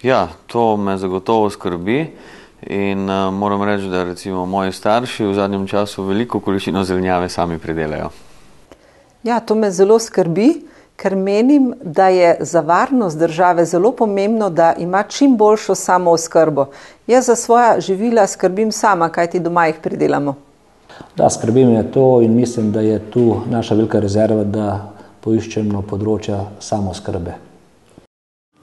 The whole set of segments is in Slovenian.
Ja, to me zagotovo skrbi in moram reči, da recimo moji starši v zadnjem času veliko količino zelenjave sami pridelajo. Ja, to me zelo skrbi, ker menim, da je za varnost države zelo pomembno, da ima čim boljšo samooskrbo. Jaz za svoja živila skrbim sama, kajti doma jih pridelamo. Da, skrbi me to in mislim, da je tu naša velika rezerva, da poiščemo področja samooskrbe.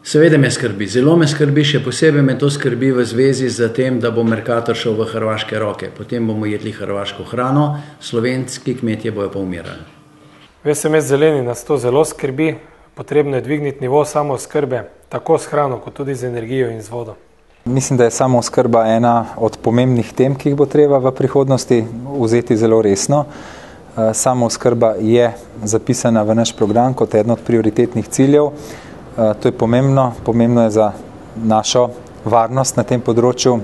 Seveda me skrbi, zelo me skrbi, še posebej me to skrbi v zvezi z tem, da bo Mercator šel v hrvaške roke. Potem bomo jedli hrvaško hrano, slovenski kmetje bojo pa umirali. V SMS Zeleni nas to zelo skrbi, potrebno je dvigniti nivo samooskrbe, tako s hrano, kot tudi z energijo in z vodo. Mislim, da je samooskrba ena od pomembnih tem, ki jih bo treba v prihodnosti vzeti zelo resno. Samooskrba je zapisana v naš program kot eden od prioritetnih ciljev. To je pomembno, pomembno je za našo varnost na tem področju,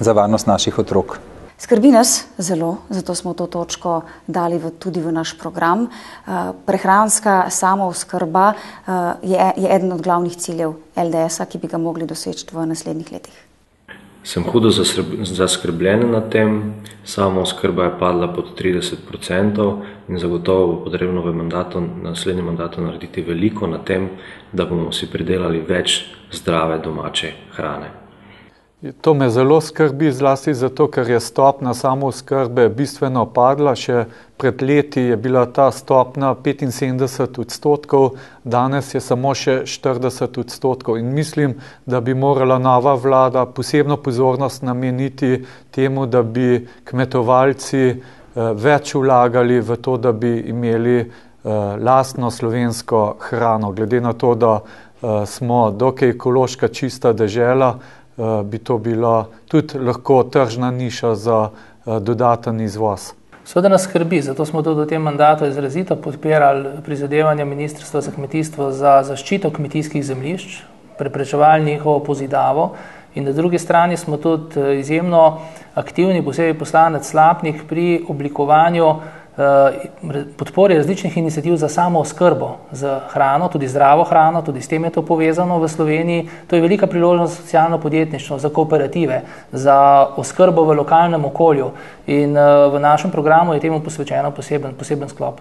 za varnost naših otrok. Skrbi nas zelo, zato smo to točko dali tudi v naš program. Prehranska samooskrba je eden od glavnih ciljev LDS-a, ki bi ga mogli doseči v naslednjih letih. Sem hudo zaskrbljen nad tem, samooskrba je padla pod 30% in zagotovo bo potrebno v naslednjem mandatu narediti veliko na tem, da bomo si pridelali več zdrave domače hrane. To me zelo skrbi, zlasti zato, ker je stopnja samooskrbe bistveno padla. Še pred leti je bila ta stopnja 75%, danes je samo še 40%. In mislim, da bi morala nova vlada posebno pozornost nameniti temu, da bi kmetovalci več vlagali v to, da bi imeli lastno slovensko hrano. Glede na to, da smo dokaj ekološka čista dežela, bi to bila tudi lahko tržna niša za dodaten izvoz. Seveda nas skrbi, zato smo tudi v tem mandatu izrazito podpirali prizadevanja Ministrstva za kmetijstvo za zaščito kmetijskih zemljišč, preprečevali njihovo pozidavo in na drugi strani smo tudi izjemno aktivni, posebej poslanec Slapnik, pri oblikovanju podpori različnih iniciativ za samooskrbo z hrano, tudi zdravo hrano, tudi s tem je to povezano v Sloveniji. To je velika priložnost za socialno podjetništvo, za kooperative, za oskrbo v lokalnem okolju in v našem programu je temu posvečeno poseben sklop.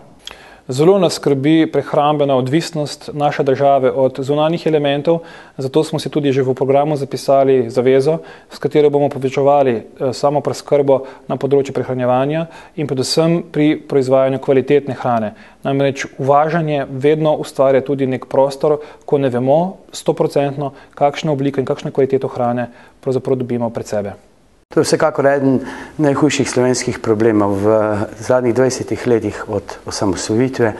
Zelo nas skrbi prehrambena odvisnost naše države od zunanjih elementov, zato smo si tudi že v programu zapisali zavezo, s katero bomo povečevali samopreskrbo na področju prehranjevanja in predvsem pri proizvajanju kvalitetne hrane. Namreč uvažanje vedno ustvarja tudi nek prostor, ko ne vemo 100%, kakšno obliko in kakšno kvaliteto hrane pravzaprav dobimo pred sebe. To je vsekakor eden najhujših slovenskih problemov. V zadnjih 20 letih od osamosvojitve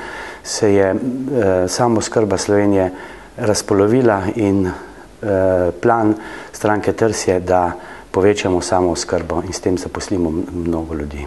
se je samooskrba Slovenije razpolovila in plan stranke TRS je, da povečamo samooskrbo in s tem zaposlimo mnogo ljudi.